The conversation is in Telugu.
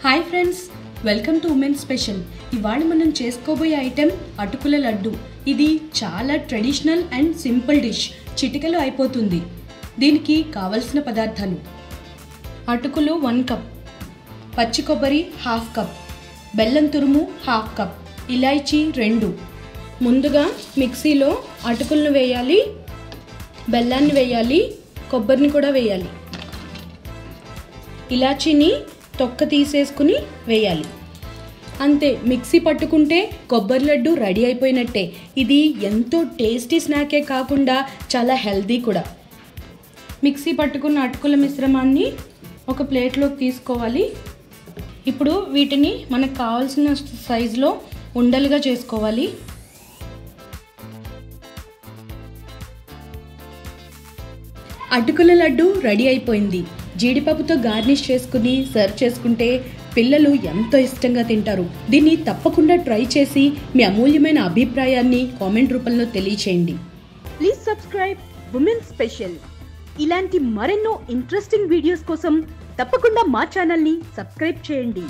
Hi friends, welcome to women special. ఇవాళ మనం చేసుకోబోయే ఐటెం అటుకుల లడ్డు. ఇది చాలా ట్రెడిషనల్ అండ్ సింపుల్ డిష్. చిటికలో అయిపోతుంది. దీనికి కావలసిన పదార్థాలు: అటుకులు 1 కప్, పచ్చి కొబ్బరి 1/2 కప్, బెల్లం తురుము 1/2 కప్, ఇలాచీ 2. ముందుగా మిక్సీలో అటుకులను వేయాలి, బెల్లాన్ని వేయాలి, కొబ్బరిని కూడా వేయాలి. ఇలాచీని తొక్క తీసేసుకుని వేయాలి. అంతే, మిక్సీ పట్టుకుంటే కొబ్బరి లడ్డు రెడీ అయిపోయినట్టే. ఇది ఎంతో టేస్టీ స్నాకే కాకుండా చాలా హెల్దీ కూడా. మిక్సీ పట్టుకున్న అటుకుల మిశ్రమాన్ని ఒక ప్లేట్లోకి తీసుకోవాలి. ఇప్పుడు వీటిని మనకు కావాల్సిన సైజులో ఉండలుగా చేసుకోవాలి. అటుకుల లడ్డు రెడీ అయిపోయింది. జీడిపప్పుతో గార్నిష్ చేసుకుని సర్వ్ చేసుకుంటే పిల్లలు ఎంతో ఇష్టంగా తింటారు. దీన్ని తప్పకుండా ట్రై చేసి మీ అమూల్యమైన అభిప్రాయాన్ని కామెంట్ రూపంలో తెలియచేయండి. Please subscribe women special. ఇలాంటి మరెన్నో ఇంట్రెస్టింగ్ వీడియోస్ కోసం తప్పకుండా మా ఛానల్ని సబ్స్క్రైబ్ చేయండి.